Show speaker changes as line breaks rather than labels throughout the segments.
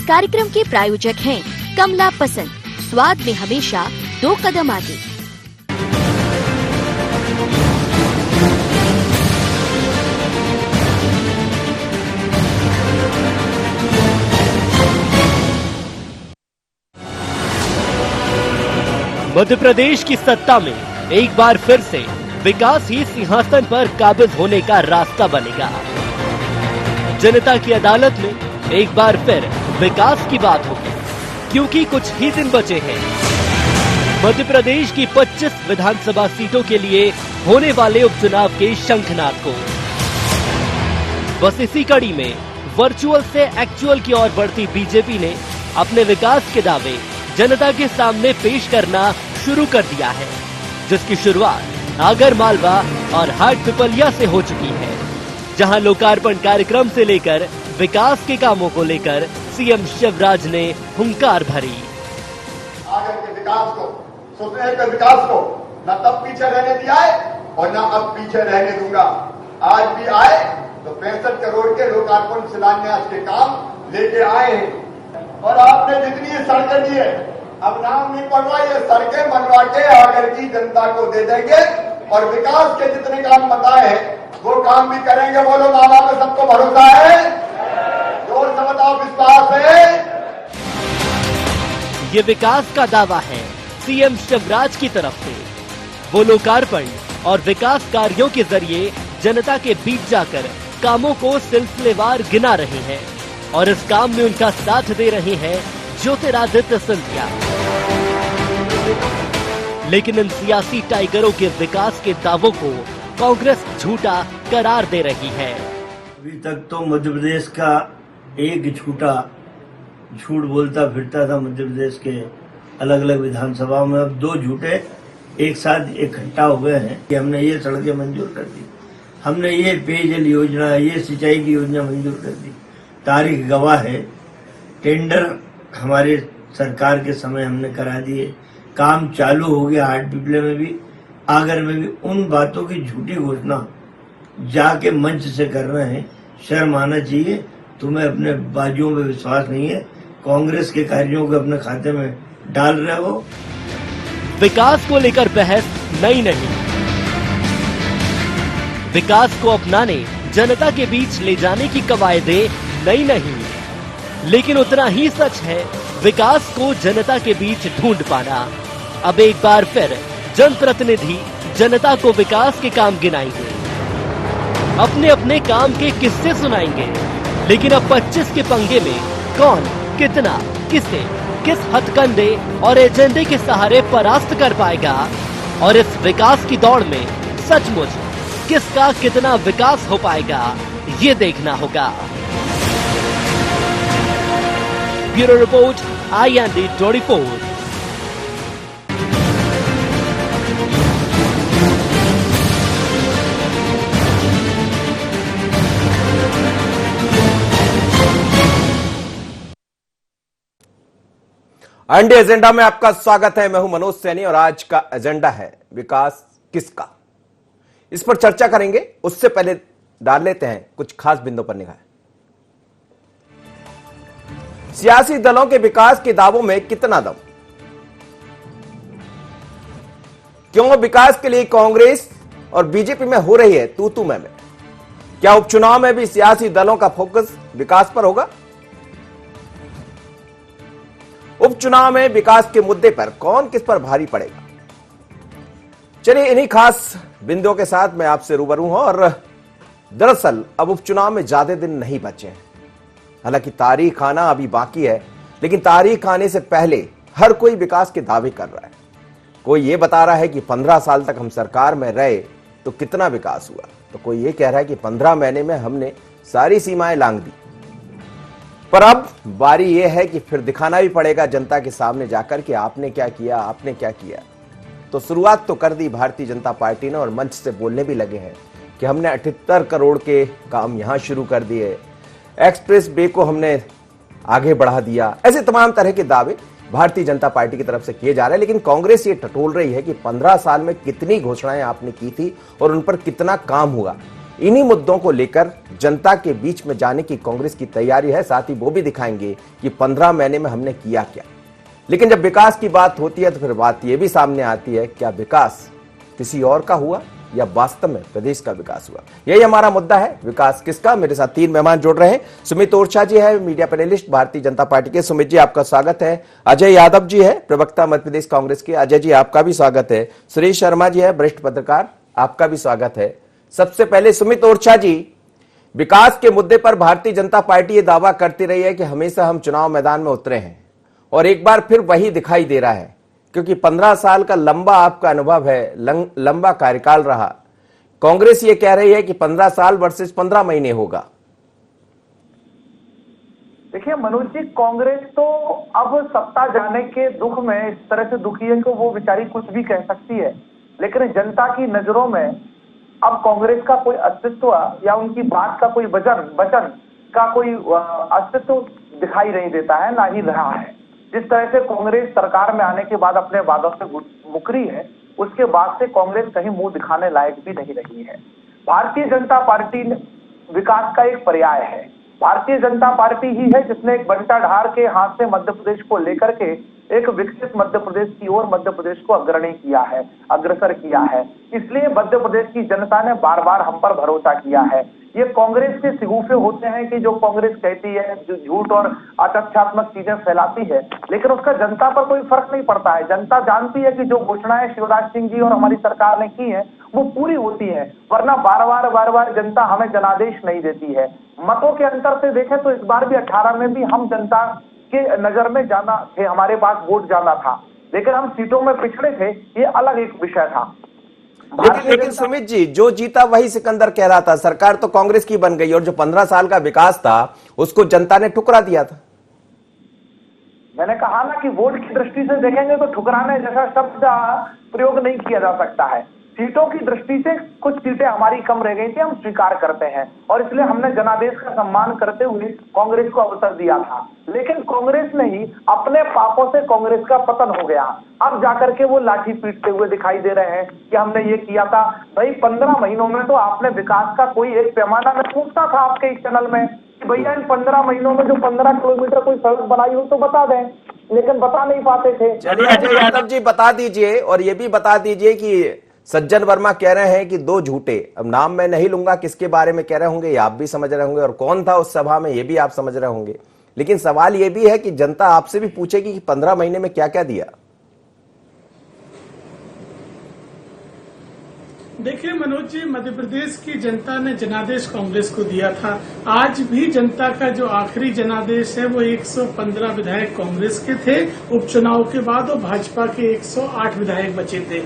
कार्यक्रम के प्रायोजक हैं कमला पसंद, स्वाद में हमेशा 2 कदम आगे।
मध्य प्रदेश की सत्ता में एक बार फिर से विकास ही सिंहासन पर काबिज होने का रास्ता बनेगा। जनता की अदालत में एक बार फिर विकास की बात होगी, क्योंकि कुछ ही दिन बचे हैं मध्य प्रदेश की 25 विधानसभा सीटों के लिए होने वाले उपचुनाव के शंखनाद को। बस इसी कड़ी में वर्चुअल से एक्चुअल की ओर बढ़ती बीजेपी ने अपने विकास के दावे जनता के सामने पेश करना शुरू कर दिया है, जिसकी शुरुआत आगर मालवा और हाट पिपलिया से हो चुकी है, जहां लोकार्पण कार्यक्रम से लेकर विकास के कामों को लेकर सीएम शिवराज ने हुंकार भरी।
आगर के विकास को, सुपने के विकास को न तब पीछे रहने दिया है और न अब पीछे रहने दूंगा। आज भी आए तो 65 करोड़ के लोकार्पण शिलान्यास के काम लेके आए हैं। और आपने जितनी सड़कें दी है, अब नाम नहीं पड़वा, ये सड़कें बनवा के आगर की जनता को दे देंगे और विकास के जितने काम बताए हैं वो काम भी करेंगे। बोलो मामा पे सबको भरोसा है? जोर से बताओ, विश्वास है?
ये विकास का दावा है सीएम शिवराज की तरफ से। वो लोकार्पण और विकास कार्यों के जरिए जनता के बीच जाकर कामों को सिलसिलेवार गिना रहे हैं और इस काम में उनका साथ दे रहे हैं ज्योतिरादित्य सिंधिया। लेकिन इन सियासी टाइगरों के विकास के दावों को कांग्रेस झूठा करार दे रही है।
अभी तक तो मध्य प्रदेश का एक झूठ बोलता फिरता था मध्य प्रदेश के अलग अलग विधानसभाओं में। अब 2 झूठे एक साथ इकट्ठा हुए हैं कि हमने ये सड़कें मंजूर कर दी, हमने ये पेयजल योजना, ये सिंचाई की योजना मंजूर कर दी। तारीख गवाह है, टेंडर हमारे सरकार के समय हमने करा दिए, काम चालू हो गया हाट पिपले में भी, आगर में भी। उन बातों की झूठी घोषणा जाके मंच से कर रहे हैं। शर्म आना चाहिए। तुम्हें अपने बाजुओं पे विश्वास नहीं है, कांग्रेस के कार्यों को अपने खाते में डाल रहे हो।
विकास को लेकर बहस नई नहीं, विकास को अपनाने, जनता के बीच ले जाने की कवायदें नई नहीं, लेकिन उतना ही सच है विकास को जनता के बीच ढूंढ पाना। अब एक बार फिर जनप्रतिनिधि जनता को विकास के काम गिनाएंगे, अपने अपने काम के किस्से सुनाएंगे, लेकिन अब 25 के पंगे में कौन कितना किसे किस हथकंडे और एजेंडे के सहारे परास्त कर पाएगा और इस विकास की दौड़ में सचमुच किसका कितना विकास हो पाएगा, ये देखना होगा। Bureau report, IND 24।
IND agenda में आपका स्वागत है। मैं हूं मनोज सैनी और आज का एजेंडा है विकास किसका। इस पर चर्चा करेंगे, उससे पहले डाल लेते हैं कुछ खास बिंदुओं पर निगाह। सियासी दलों के विकास के दावों में कितना दम? क्यों विकास के लिए कांग्रेस और बीजेपी में हो रही है तू मैं? क्या उपचुनाव में भी सियासी दलों का फोकस विकास पर होगा? उपचुनाव में विकास के मुद्दे पर कौन किस पर भारी पड़ेगा? चलिए इन्हीं खास बिंदुओं के साथ मैं आपसे रूबरू हूं। और दरअसल अब उपचुनाव में ज्यादा दिन नहीं बचे हैं। हालांकि तारीख आना अभी बाकी है, लेकिन तारीख आने से पहले हर कोई विकास के दावे कर रहा है। कोई ये बता रहा है कि 15 साल तक हम सरकार में रहे तो कितना विकास हुआ, तो कोई ये कह रहा है कि 15 महीने में हमने सारी सीमाएं लांघ दी। पर अब बारी यह है कि फिर दिखाना भी पड़ेगा जनता के सामने जाकर कि आपने क्या किया, आपने क्या किया। तो शुरुआत तो कर दी भारतीय जनता पार्टी ने और मंच से बोलने भी लगे हैं कि हमने 78 करोड़ के काम यहां शुरू कर दिए, एक्सप्रेस वे को हमने आगे बढ़ा दिया। ऐसे तमाम तरह के दावे भारतीय जनता पार्टी की तरफ से किए जा रहे हैं। लेकिन कांग्रेस ये टटोल रही है कि 15 साल में कितनी घोषणाएं आपने की थी और उन पर कितना काम हुआ। इन्हीं मुद्दों को लेकर जनता के बीच में जाने की कांग्रेस की तैयारी है। साथ ही वो भी दिखाएंगे कि 15 महीने में हमने किया क्या। लेकिन जब विकास की बात होती है तो फिर बात यह भी सामने आती है, क्या विकास किसी और का हुआ या वास्तव में प्रदेश का विकास हुआ? यही हमारा मुद्दा है, विकास किसका। मेरे साथ 3 मेहमान जुड़ रहे हैं। सुमित ओरछा जी है, media panelist Bharatiya Janata party के। सुमित जी, आपका स्वागत है। अजय यादव जी है, प्रवक्ता मध्य प्रदेश कांग्रेस के। अजय जी, आपका भी स्वागत है। सुरेश शर्मा जी है, वरिष्ठ पत्रकार, आपका भी स्वागत है। सबसे पहले सुमित ओरछा जी, विकास के मुद्दे पर भारतीय जनता पार्टी ये दावा करती रही है कि हमेशा हम चुनाव मैदान में उतरे हैं और एक बार फिर वही दिखाई दे रहा है, क्योंकि 15 साल का लंबा आपका अनुभव है, लंबा कार्यकाल रहा। कांग्रेस ये कह रही है कि 15 साल वर्सेस 15 महीने होगा।
देखिए मनोज जी, कांग्रेस तो अब सत्ता जाने के दुख में इस तरह से दुखी है कि वो बेचारी कुछ भी कह सकती है, लेकिन जनता की नजरों में अब कांग्रेस का कोई अस्तित्व या उनकी बात का कोई वचन का कोई अस्तित्व दिखाई नहीं देता है, ना ही रहा है। जिस तरह से कांग्रेस सरकार में आने के बाद अपने वादों से मुकरी है, उसके बाद से कांग्रेस कहीं मुंह दिखाने लायक भी नहीं रही है। भारतीय जनता पार्टी विकास का एक पर्याय है। भारतीय जनता पार्टी ही है जिसने एक बंटा ढार के हाथ से मध्य प्रदेश को लेकर के एक विकसित मध्य प्रदेश की ओर मध्य प्रदेश को अग्रणी किया है, अग्रसर किया है। इसलिए मध्य प्रदेश की जनता ने बार बार हम पर भरोसा किया है। ये कांग्रेस के सिगूफे होते हैं कि जो कांग्रेस कहती है, जो झूठ और अतथ्यात्मक चीजें फैलाती है, लेकिन उसका जनता पर कोई फर्क नहीं पड़ता है। जनता जानती है कि जो घोषणाएं शिवराज सिंह जी और हमारी सरकार ने की है वो पूरी होती है, वरना बार बार जनता हमें जनादेश नहीं देती है। मतों के अंतर से देखें तो इस बार भी 18 में भी हम जनता के नजर में ज्यादा थे, हमारे पास वोट ज्यादा था, लेकिन हम सीटों में पिछड़े थे, ये अलग एक विषय था।
लेकिन सुमित जी, जो जीता वही सिकंदर कह रहा था। सरकार तो कांग्रेस की बन गई और जो 15 साल का विकास था उसको जनता ने ठुकरा दिया था।
मैंने कहा ना कि वोट की दृष्टि से देखेंगे तो ठुकराने जैसा शब्द प्रयोग नहीं किया जा सकता है। सीटों की दृष्टि से कुछ सीटें हमारी कम रह गई थी, हम स्वीकार करते हैं, और इसलिए हमने जनादेश का सम्मान करते हुए कांग्रेस को अवसर दिया था। लेकिन कांग्रेस ने ही अपने पापों से कांग्रेस का पतन हो गया। अब जाकर के वो लाठी पीटते हुए दिखाई दे रहे हैं कि हमने ये किया था। भाई 15 महीनों में तो आपने विकास का कोई एक पैमाना में पूछता था आपके इस चैनल में कि भैया इन 15 महीनों में जो 15 किलोमीटर कोई सड़क बनाई हो तो बता दें, लेकिन बता नहीं पाते थे।
चलिए अजय यादव जी बता दीजिए, और ये भी बता दीजिए कि सज्जन वर्मा कह रहे हैं कि 2 झूठे, अब नाम मैं नहीं लूंगा किसके बारे में कह रहे होंगे, ये आप भी समझ रहे होंगे, और कौन था उस सभा में ये भी आप समझ रहे होंगे। लेकिन सवाल ये भी है कि जनता आपसे भी पूछेगी कि 15 महीने में क्या क्या दिया।
देखिए मनोज जी, मध्य प्रदेश की जनता ने जनादेश कांग्रेस को दिया था। आज भी जनता का जो आखिरी जनादेश है वो 115 विधायक कांग्रेस के थे उपचुनाव के बाद, और भाजपा के 108 विधायक बचे थे।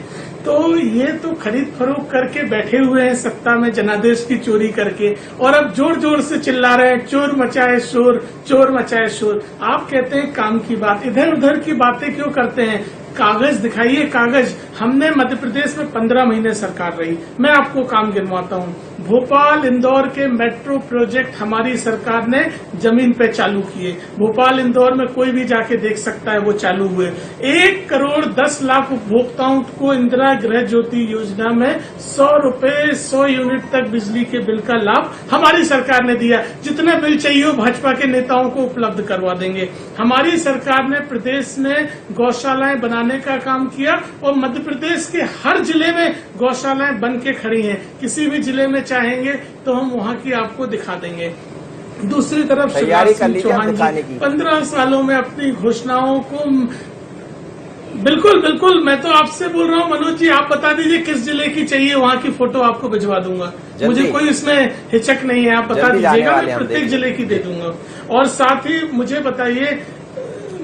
तो ये तो खरीद फरोख्त करके बैठे हुए हैं सत्ता में, जनादेश की चोरी करके, और अब जोर जोर से चिल्ला रहे हैं चोर मचाए शोर, चोर मचाए शोर। आप कहते हैं काम की बात, इधर उधर की बातें क्यों करते हैं? कागज दिखाइए, कागज। हमने मध्य प्रदेश में 15 महीने सरकार रही। मैं आपको काम गिनवाता हूँ। भोपाल इंदौर के मेट्रो प्रोजेक्ट हमारी सरकार ने जमीन पे चालू किए। भोपाल इंदौर में कोई भी जाके देख सकता है, वो चालू हुए। 1 करोड़ 10 लाख उपभोक्ताओं को इंदिरा गृह ज्योति योजना में 100 रुपए 100 यूनिट तक बिजली के बिल का लाभ हमारी सरकार ने दिया। जितना बिल चाहिए हो भाजपा के नेताओं को उपलब्ध करवा देंगे। हमारी सरकार ने प्रदेश में गौशालाएं बनाने का काम किया, और मध्य प्रदेश के हर जिले में गौशालाएं बन के खड़ी हैं। किसी भी जिले में चाहेंगे तो हम वहां की आपको दिखा देंगे। दूसरी तरफ शिवराज सिंह चौहान जी 15 सालों में अपनी घोषणाओं को बिल्कुल मैं तो आपसे बोल रहा हूँ मनोज जी, आप बता दीजिए किस जिले की चाहिए, वहाँ की फोटो आपको भिजवा दूंगा। मुझे कोई इसमें हिचक नहीं है, आप बता दीजिएगा, मैं प्रत्येक जिले की दे दूंगा। और साथ ही मुझे बताइए,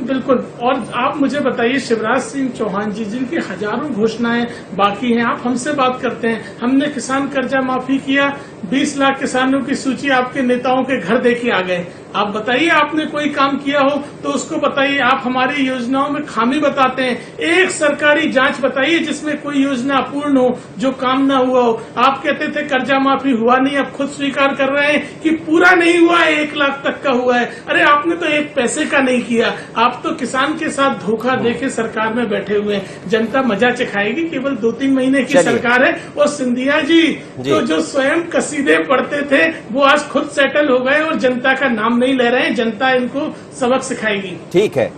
बिल्कुल, और आप मुझे बताइए शिवराज सिंह चौहान जी जिनकी हजारों घोषणाएं बाकी हैं, आप हमसे बात करते हैं, हमने किसान कर्जा माफी किया, 20 लाख किसानों की सूची आपके नेताओं के घर देके आ गए। आप बताइए, आपने कोई काम किया हो तो उसको बताइए। आप हमारी योजनाओं में खामी बताते हैं। एक सरकारी जांच बताइए जिसमें कोई योजना अपूर्ण हो, जो काम ना हुआ हो। आप कहते थे कर्जा माफी हुआ नहीं, अब खुद स्वीकार कर रहे हैं कि पूरा नहीं हुआ है, 1 लाख तक का हुआ है। अरे आपने तो 1 पैसे का नहीं किया। आप तो किसान के साथ धोखा देके सरकार में बैठे हुए हैं। जनता मजा चखाएगी। केवल 2-3 महीने की सरकार है। और सिंधिया जी तो जो स्वयं कसीदे पढ़ते थे वो आज खुद सेटल हो गए और जनता का नाम नहीं ले रहे हैं। जनता इनको सबक सिखाएगी।
ठीक है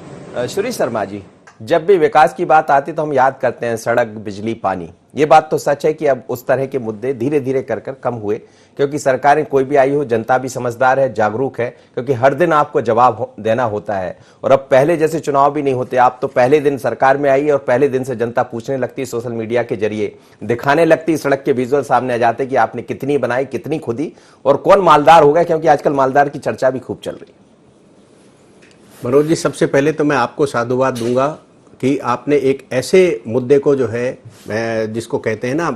श्री शर्मा जी, जब भी विकास की बात आती तो हम याद करते हैं सड़क, बिजली, पानी। ये बात तो सच है कि अब उस तरह के मुद्दे धीरे धीरे कर कम हुए, क्योंकि सरकारें कोई भी आई हो, जनता भी समझदार है, जागरूक है, क्योंकि हर दिन आपको जवाब देना होता है। और अब पहले जैसे चुनाव भी नहीं होते। आप तो पहले दिन सरकार में आई और पहले दिन से जनता पूछने लगती, सोशल मीडिया के जरिए दिखाने लगती, सड़क के विजुअल सामने आ जाते कि आपने कितनी बनाई, कितनी खुदी और कौन मालदार हो गया, क्योंकि आजकल मालदार की चर्चा भी खूब चल रही है।
मनोज जी, सबसे पहले तो मैं आपको साधुवाद दूंगा कि आपने एक ऐसे मुद्दे को जो है जिसको कहते हैं ना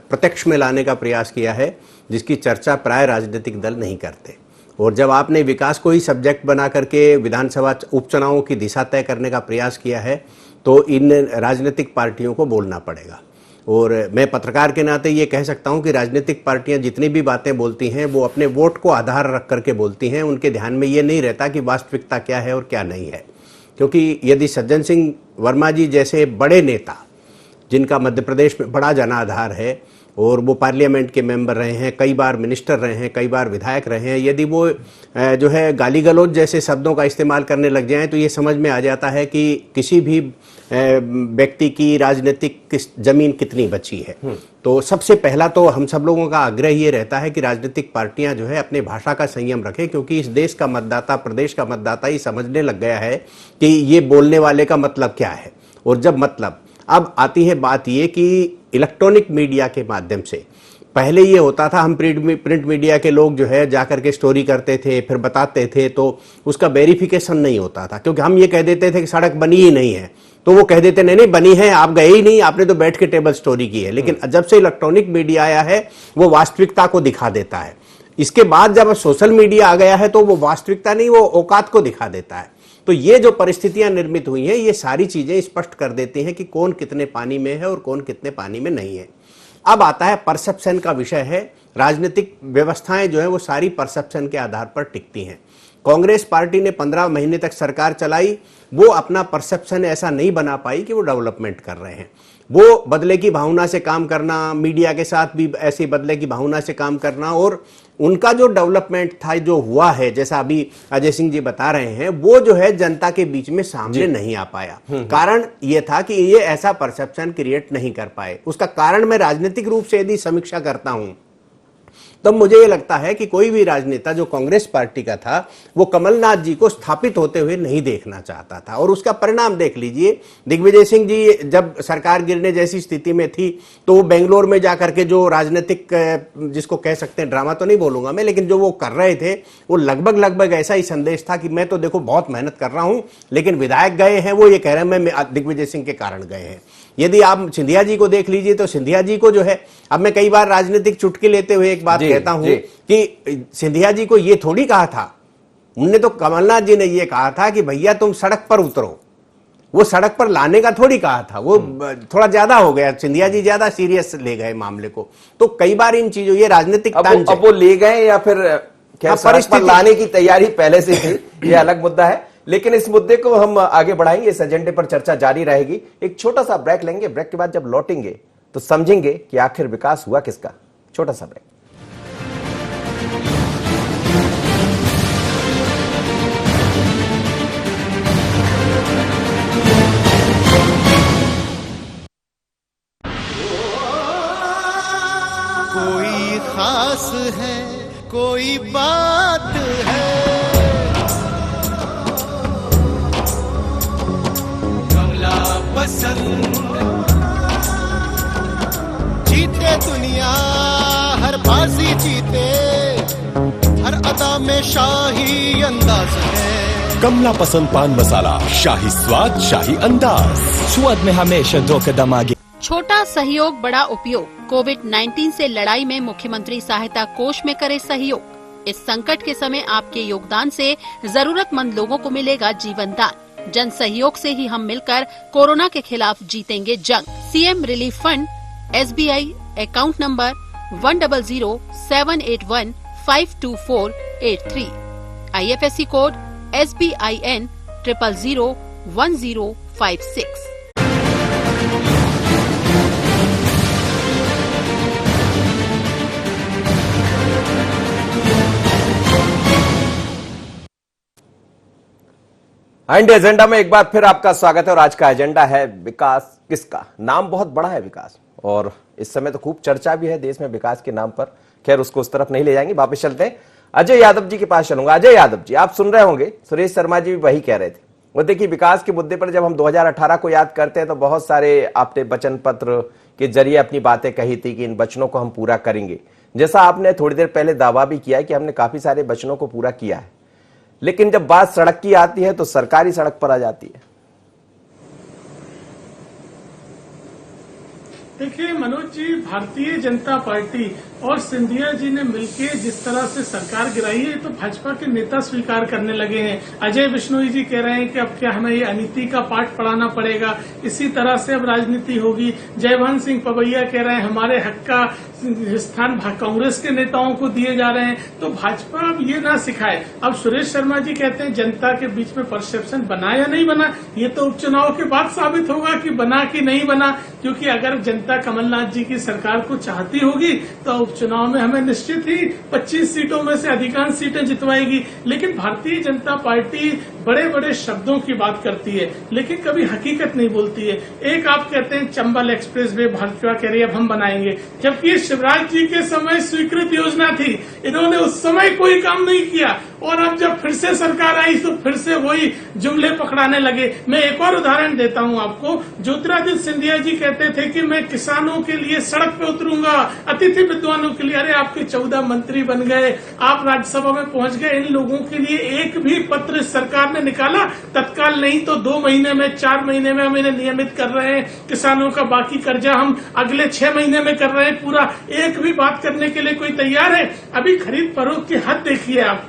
प्रत्यक्ष में लाने का प्रयास किया है जिसकी चर्चा प्राय राजनीतिक दल नहीं करते। और जब आपने विकास को ही सब्जेक्ट बना करके विधानसभा उपचुनावों की दिशा तय करने का प्रयास किया है तो इन राजनीतिक पार्टियों को बोलना पड़ेगा। और मैं पत्रकार के नाते ये कह सकता हूं कि राजनीतिक पार्टियां जितनी भी बातें बोलती हैं वो अपने वोट को आधार रख करके बोलती हैं। उनके ध्यान में ये नहीं रहता कि वास्तविकता क्या है और क्या नहीं है। क्योंकि यदि सज्जन सिंह वर्मा जी जैसे बड़े नेता, जिनका मध्य प्रदेश में बड़ा जनाधार है और वो पार्लियामेंट के मेंबर रहे हैं, कई बार मिनिस्टर रहे हैं, कई बार विधायक रहे हैं, यदि वो जो है गाली गलौज जैसे शब्दों का इस्तेमाल करने लग जाएं तो ये समझ में आ जाता है कि किसी भी व्यक्ति की राजनीतिक जमीन कितनी बची है। तो सबसे पहला तो हम सब लोगों का आग्रह ये रहता है कि राजनीतिक पार्टियां जो है अपने भाषा का संयम रखें, क्योंकि इस देश का मतदाता, प्रदेश का मतदाता ये समझने लग गया है कि ये बोलने वाले का मतलब क्या है। और जब मतलब अब आती है बात ये कि इलेक्ट्रॉनिक मीडिया के माध्यम से पहले ये होता था, हम प्रिंट मीडिया के लोग जो है जाकर के स्टोरी करते थे, फिर बताते थे, तो उसका वेरिफिकेशन नहीं होता था, क्योंकि हम ये कह देते थे कि सड़क बनी ही नहीं है तो वो कह देते नहीं बनी है, आप गए ही नहीं, आपने तो बैठ के टेबल स्टोरी की है। लेकिन जब से इलेक्ट्रॉनिक मीडिया आया है वो वास्तविकता को दिखा देता है। इसके बाद जब सोशल मीडिया आ गया है तो वो वास्तविकता नहीं, वो औकात को दिखा देता है। तो ये जो परिस्थितियां निर्मित हुई हैं ये सारी चीजें स्पष्ट कर देती हैं कि कौन कितने पानी में है और कौन कितने पानी में नहीं है। अब आता है परसेप्शन का विषय है। राजनीतिक व्यवस्थाएं जो है वो सारी परसेप्शन के आधार पर टिकती हैं। कांग्रेस पार्टी ने 15 महीने तक सरकार चलाई, वो अपना परसेप्शन ऐसा नहीं बना पाई कि वो डेवलपमेंट कर रहे हैं। वो बदले की भावना से काम करना, मीडिया के साथ भी ऐसे बदले की भावना से काम करना, और उनका जो डेवलपमेंट था जो हुआ है, जैसा अभी अजय सिंह जी बता रहे हैं, वो जो है जनता के बीच में सामने नहीं आ पाया। कारण ये था कि ये ऐसा परसेप्शन क्रिएट नहीं कर पाए। उसका कारण मैं राजनीतिक रूप से यदि समीक्षा करता हूं तब मुझे ये लगता है कि कोई भी राजनेता जो कांग्रेस पार्टी का था वो कमलनाथ जी को स्थापित होते हुए नहीं देखना चाहता था। और उसका परिणाम देख लीजिए, दिग्विजय सिंह जी जब सरकार गिरने जैसी स्थिति में थी तो वो बेंगलोर में जाकर के जो राजनीतिक, जिसको कह सकते हैं ड्रामा तो नहीं बोलूंगा मैं, लेकिन जो वो कर रहे थे वो लगभग ऐसा ही संदेश था कि मैं तो देखो बहुत मेहनत कर रहा हूं, लेकिन विधायक गए हैं वो ये कह रहे हैं मैं दिग्विजय सिंह के कारण गए हैं। यदि आप सिंधिया जी को देख लीजिए तो सिंधिया जी को जो है, अब मैं कई बार राजनीतिक चुटकी लेते हुए एक बात कहता हूं कि सिंधिया जी को ये थोड़ी कहा था, उनने तो कमलनाथ जी ने ये कहा था कि भैया तुम सड़क पर उतरो। वो सड़क पर लाने का थोड़ी कहा था, वो थोड़ा ज्यादा हो गया, सिंधिया जी ज्यादा सीरियस ले गए मामले को। तो कई बार इन चीजों, ये राजनीतिक
अब वो ले गए या फिर क्या सड़क पर लाने की तैयारी पहले से थी, ये अलग मुद्दा है। लेकिन इस मुद्दे को हम आगे बढ़ाएंगे, इस एजेंडे पर चर्चा जारी रहेगी। एक छोटा सा ब्रेक लेंगे, ब्रेक के बाद जब लौटेंगे तो समझेंगे कि आखिर विकास हुआ किसका। छोटा सा ब्रेक।
कोई खास है, कोई बात है, पसंद जीते दुनिया, हर बाजी जीते, हर अदा में शाही अंदाज है।
कमला पसंद पान मसाला, शाही स्वाद, शाही अंदाज, स्वाद में हमेशा 2 कदम आगे।
छोटा सहयोग बड़ा उपयोग। कोविड-19 से लड़ाई में मुख्यमंत्री सहायता कोष में करे सहयोग।
इस संकट के समय आपके योगदान से जरूरतमंद लोगों को मिलेगा जीवन दान। जन सहयोग से ही हम मिलकर कोरोना के खिलाफ जीतेंगे जंग। CM relief fund, SBI account number 10078152483, IFSC code SBIN 0001056।
India agenda में एक बार फिर आपका स्वागत है और आज का एजेंडा है विकास किसका। नाम बहुत बड़ा है विकास, और इस समय तो खूब चर्चा भी है देश में विकास के नाम पर। खैर, उसको उस तरफ नहीं ले जाएंगे, वापस चलते हैं। अजय यादव जी के पास चलूंगा। अजय यादव जी, आप सुन रहे होंगे, सुरेश शर्मा जी भी वही कह रहे थे। वो देखिए, विकास के मुद्दे पर जब हम 2018 को याद करते हैं तो बहुत सारे आपने वचन पत्र के जरिए अपनी बातें कही थी कि इन वचनों को हम पूरा करेंगे। जैसा आपने थोड़ी देर पहले दावा भी किया कि हमने काफी सारे वचनों को पूरा किया है, लेकिन जब बात सड़क की आती है तो सरकारी सड़क पर आ जाती है।
देखिए मनोज जी, भारतीय जनता पार्टी और सिंधिया जी ने मिलकर जिस तरह से सरकार गिराई है, तो भाजपा के नेता स्वीकार करने लगे हैं। अजय बिश्नोई जी कह रहे हैं कि अब क्या हमें ये अनीति का पाठ पढ़ाना पड़ेगा, इसी तरह से अब राजनीति होगी। जयभान सिंह पवैया कह रहे हैं हमारे हक का स्थान कांग्रेस के नेताओं को दिए जा रहे हैं। तो भाजपा अब ये ना सिखाए। अब सुरेश शर्मा जी कहते हैं जनता के बीच में परसेप्शन बना या नहीं बना, ये तो उपचुनाव के बाद साबित होगा कि बना कि नहीं बना। क्योंकि अगर जनता कमलनाथ जी की सरकार को चाहती होगी तो उपचुनाव में हमें निश्चित ही 25 सीटों में से अधिकांश सीटें जितवाएगी। लेकिन भारतीय जनता पार्टी बड़े बड़े शब्दों की बात करती है, लेकिन कभी हकीकत नहीं बोलती है। एक आप कहते हैं चंबल एक्सप्रेस वे भाजपा कह रही है अब हम बनाएंगे, जबकि शिवराज जी के समय स्वीकृत योजना थी, इन्होंने उस समय कोई काम नहीं किया। और अब जब फिर से सरकार आई तो फिर से वही जुमले पकड़ाने लगे। मैं एक और उदाहरण देता हूं आपको। ज्योतिरादित्य सिंधिया जी कहते थे कि मैं किसानों के लिए सड़क पे उतरूंगा, अतिथि विद्वानों के लिए। अरे आपके 14 मंत्री बन गए, आप राज्यसभा में पहुंच गए, इन लोगों के लिए एक भी पत्र सरकार ने निकाला? तत्काल नहीं तो 2 महीने में, 4 महीने में हम इन्हें नियमित कर रहे हैं। किसानों का बाकी कर्जा हम अगले 6 महीने में कर रहे हैं पूरा। एक भी बात करने के लिए कोई तैयार है? अभी खरीद फरोख्त की हद देखिए आप।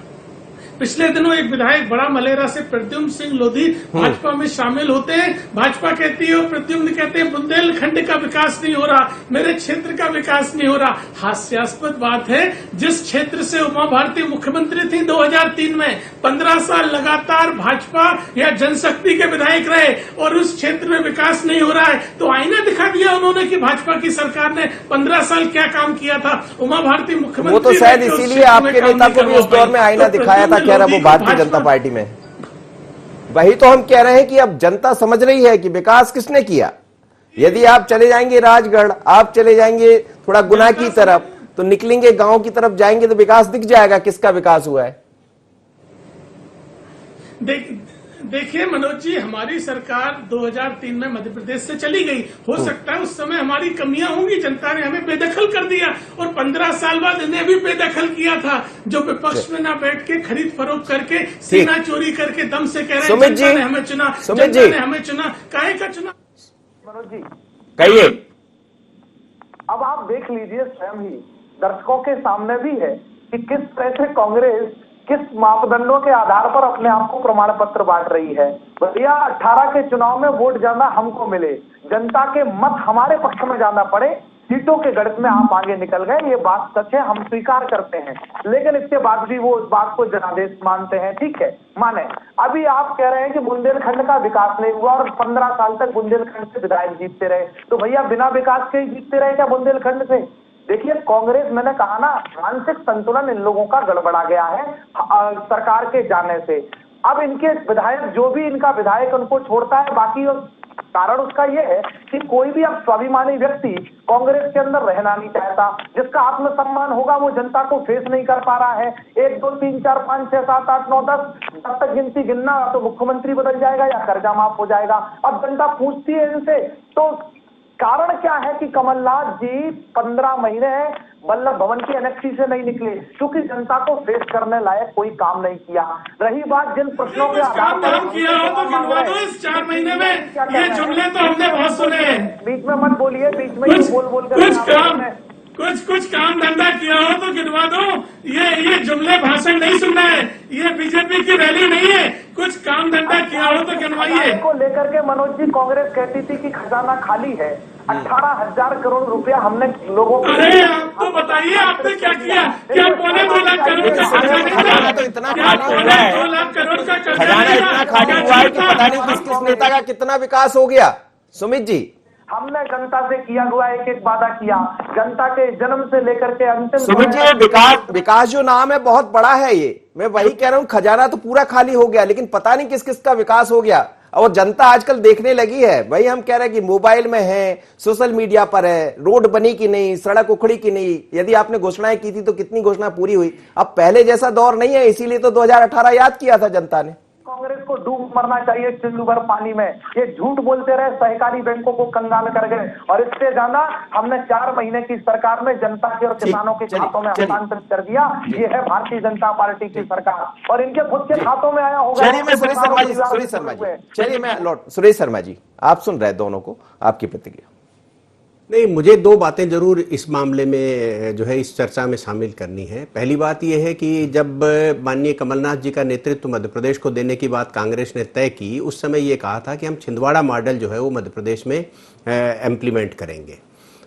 पिछले दिनों एक विधायक बड़ा मलेरा से प्रद्युम्न सिंह लोधी भाजपा में शामिल होते हैं। भाजपा कहती है और प्रद्युम्न कहते हैं बुंदेलखंड का विकास नहीं हो रहा, मेरे क्षेत्र का विकास नहीं हो रहा। हास्यास्पद बात है, जिस क्षेत्र से उमा भारती मुख्यमंत्री थी 2003 में, 15 साल लगातार भाजपा या जनशक्ति के विधायक रहे और उस क्षेत्र में विकास नहीं हो रहा है। तो आईना दिखा दिया उन्होंने कि भाजपा की सरकार ने 15 साल क्या काम किया था। उमा भारती मुख्यमंत्री,
वो तो शायद इसीलिए आपके नेता को भी उस दौर में आईना दिखाया था, कह रहा वो भारतीय जनता पार्टी में। वही तो हम कह रहे हैं कि अब जनता समझ रही है कि विकास किसने किया। यदि आप चले जाएंगे राजगढ़, आप चले जाएंगे थोड़ा गुना की तरफ, तो निकलेंगे गांव की तरफ जाएंगे तो विकास दिख जाएगा किसका विकास हुआ है।
देखिए मनोज जी, हमारी सरकार 2003 में मध्य प्रदेश से चली गई। हो सकता है उस समय हमारी कमियां होंगी, जनता ने हमें बेदखल कर दिया और 15 साल बाद इन्हें भी बेदखल किया था। जो विपक्ष में ना बैठ के खरीद फरोख्त करके, सीना चोरी करके दम से कह रहे हैं जनता ने हमें चुना, जनता ने हमें चुना। काहे का चुना?
मनोज जी
कहिए।
अब आप देख लीजिए, स्वयं ही दर्शकों के सामने भी है कि किस तरह से कांग्रेस किस मापदंडों के आधार पर अपने आप को प्रमाण पत्र बांट रही है। भैया 18 के चुनाव में वोट ज्यादा हमको मिले, जनता के मत हमारे पक्ष में ज्यादा पड़े, सीटों के गणित में आप आगे निकल गए, ये बात सच है, हम स्वीकार करते हैं। लेकिन इसके बाद भी वो उस बात को जनादेश मानते हैं। ठीक है, माने। अभी आप कह रहे हैं कि बुंदेलखंड का विकास नहीं हुआ और 15 साल तक बुंदेलखंड से विधायक जीतते रहे। तो भैया बिना विकास के ही जीतते रहे क्या बुंदेलखंड से? देखिए कांग्रेस, मैंने कहा ना, मानसिक संतुलन इन लोगों का गड़बड़ा गया है सरकार के जाने से। अब इनके विधायक, जो भी इनका विधायक उनको छोड़ता है, बाकी कारण उसका यह है कि कोई भी अब स्वाभिमानी व्यक्ति कांग्रेस के अंदर रहना नहीं चाहता। जिसका आत्मसम्मान होगा वो जनता को फेस नहीं कर पा रहा है। 1 2 3 4 5 6 7 8 9 10 तक गिनती गिनना, तो मुख्यमंत्री बदल जाएगा या कर्जा माफ हो जाएगा। अब जनता पूछती है इनसे, तो कारण क्या है कि कमलनाथ जी 15 महीने वल्लभ भवन की एनेक्सी से नहीं निकले? क्योंकि जनता को फेस करने लायक कोई काम नहीं किया। रही बात जिन प्रश्नों के आधार पर
किया हो तो गिनवा दो इस 4 महीने में। ये जुमले तो हमने बहुत सुने हैं।
बीच में मत बोलिए, बीच में बोल कर
कुछ काम धंधा किया हो तो गिनवा दो। ये जुमले भाषण नहीं सुनना है, ये बीजेपी की रैली नहीं है। कुछ काम धंधा किया हो तो गिनवाइए।
को लेकर के मनोज जी कांग्रेस कहती थी कि खजाना खाली है। 18,000 करोड़ रुपया हमने लोगों को।
अरे आप तो बताइए आपने क्या किया? क्या 2.25 लाख करोड़ का
खजाना तो इतना खाली हुआ है,
2 लाख करोड़ का
खजाना इतना खाली हुआ है कि पता नहीं किस किस नेता का कितना विकास हो गया। सुमित जी,
हमने जनता से किया हुआ एक वादा किया, जनता के जन्म से लेकर के अंतिम।
सुमित जी, विकास जो नाम है बहुत बड़ा है। ये मैं वही कह रहा हूँ, खजाना तो पूरा खाली हो गया, लेकिन पता नहीं किस किस का विकास हो गया। और जनता आजकल देखने लगी है। वही हम कह रहे हैं कि मोबाइल में है, सोशल मीडिया पर है, रोड बनी कि नहीं, सड़क उखड़ी कि नहीं। यदि आपने घोषणाएं की थी तो कितनी घोषणा पूरी हुई? अब पहले जैसा दौर नहीं है, इसीलिए तो 2018 याद किया था जनता ने।
कांग्रेस को डूब मरना चाहिए चुल्लू भर पानी में। ये झूठ बोलते रहे, सहकारी बैंकों को कंगाल कर गए। और इससे ज्यादा हमने 4 महीने की सरकार में जनता के और किसानों के खातों में हस्तांतरित कर दिया। ये है भारतीय जनता पार्टी की सरकार, और इनके खुद के खातों में आया होगा।
चलिए मैं सुरेश शर्मा जी, आप सुन रहे दोनों को, आपकी प्रतिक्रिया।
नहीं, मुझे 2 बातें जरूर इस मामले में जो है इस चर्चा में शामिल करनी है। पहली बात यह है कि जब माननीय कमलनाथ जी का नेतृत्व मध्य प्रदेश को देने की बात कांग्रेस ने तय की, उस समय ये कहा था कि हम छिंदवाड़ा मॉडल जो है वो मध्य प्रदेश में इम्प्लीमेंट करेंगे।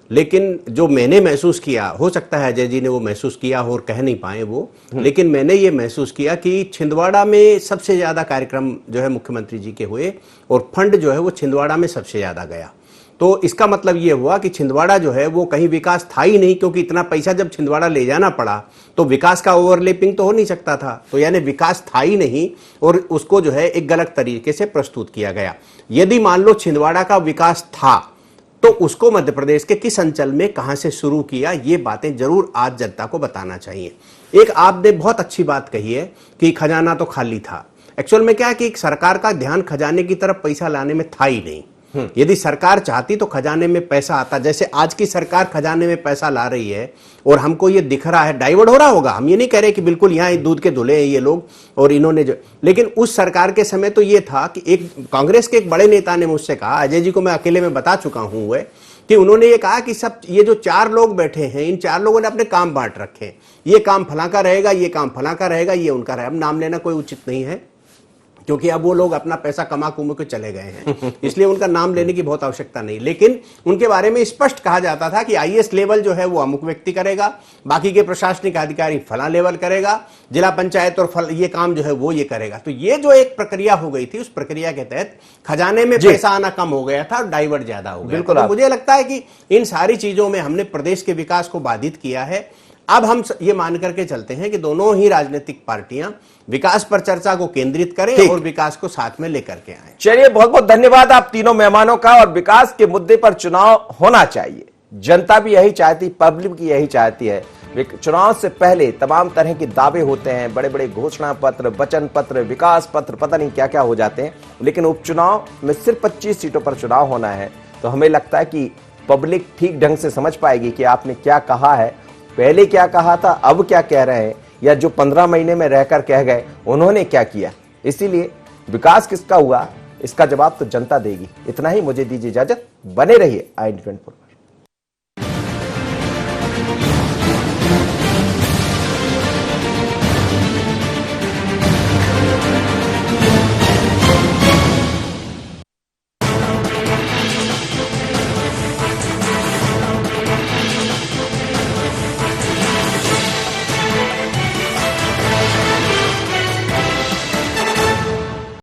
लेकिन जो मैंने महसूस किया, हो सकता है अजय जी ने वो महसूस किया हो और कह नहीं पाए वो, लेकिन मैंने ये महसूस किया कि छिंदवाड़ा में सबसे ज्यादा कार्यक्रम जो है मुख्यमंत्री जी के हुए और फंड जो है वो छिंदवाड़ा में सबसे ज्यादा गया। तो इसका मतलब ये हुआ कि छिंदवाड़ा जो है वो कहीं विकास था ही नहीं, क्योंकि इतना पैसा जब छिंदवाड़ा ले जाना पड़ा तो विकास का ओवरलैपिंग तो हो नहीं सकता था। तो यानी विकास था ही नहीं और उसको जो है एक गलत तरीके से प्रस्तुत किया गया। यदि मान लो छिंदवाड़ा का विकास था तो उसको मध्य प्रदेश के किस अंचल में कहां से शुरू किया, ये बातें जरूर आज जनता को बताना चाहिए। एक आपने बहुत अच्छी बात कही है कि खजाना तो खाली था। एक्चुअल में क्या है कि सरकार का ध्यान खजाने की तरफ पैसा लाने में था ही नहीं। यदि सरकार चाहती तो खजाने में पैसा आता। जैसे आज की सरकार खजाने में पैसा ला रही है और हमको ये दिख रहा है, डाइवर्ट हो रहा होगा। हम ये नहीं कह रहे कि बिल्कुल यहाँ दूध के धुले हैं ये लोग और इन्होंने जो, लेकिन उस सरकार के समय तो ये था कि एक कांग्रेस के एक बड़े नेता ने मुझसे कहा, अजय जी को मैं अकेले में बता चुका हूं, कि उन्होंने ये कहा कि सब ये जो 4 लोग बैठे हैं, इन 4 लोगों ने अपने काम बांट रखे हैं। ये काम फलां का रहेगा, ये काम फलां का रहेगा, ये उनका रहेगा। अब नाम लेना कोई उचित नहीं है, क्योंकि अब वो लोग अपना पैसा कमा कुमा के चले गए हैं, इसलिए उनका नाम लेने की बहुत आवश्यकता नहीं। लेकिन उनके बारे में स्पष्ट कहा जाता था कि आईएएस लेवल जो है वो अमुक व्यक्ति करेगा, बाकी के प्रशासनिक अधिकारी फला लेवल करेगा, जिला पंचायत और ये काम जो है वो ये करेगा। तो ये जो एक प्रक्रिया हो गई थी, उस प्रक्रिया के तहत खजाने में पैसा आना कम हो गया था और डाइवर्ट ज्यादा हो गया। बिल्कुल, तो मुझे लगता है कि इन सारी चीजों में हमने प्रदेश के विकास को बाधित किया है। अब हम ये मान करके चलते हैं कि दोनों ही राजनीतिक पार्टियां विकास पर चर्चा को केंद्रित करें और विकास को साथ में लेकर के आए।
चलिए, बहुत बहुत धन्यवाद आप तीनों मेहमानों का। और विकास के मुद्दे पर चुनाव होना चाहिए, जनता भी यही चाहती, पब्लिक भी यही चाहती है। चुनाव से पहले तमाम तरह के दावे होते हैं, बड़े बड़े घोषणा पत्र, वचन पत्र, विकास पत्र, पता नहीं क्या क्या हो जाते हैं। लेकिन उपचुनाव में सिर्फ 25 सीटों पर चुनाव होना है, तो हमें लगता है कि पब्लिक ठीक ढंग से समझ पाएगी कि आपने क्या कहा है, पहले क्या कहा था, अब क्या कह रहे हैं, या जो 15 महीने में रहकर कह गए उन्होंने क्या किया। इसीलिए विकास किसका हुआ, इसका जवाब तो जनता देगी। इतना ही, मुझे दीजिए इजाजत, बने रहिए i24।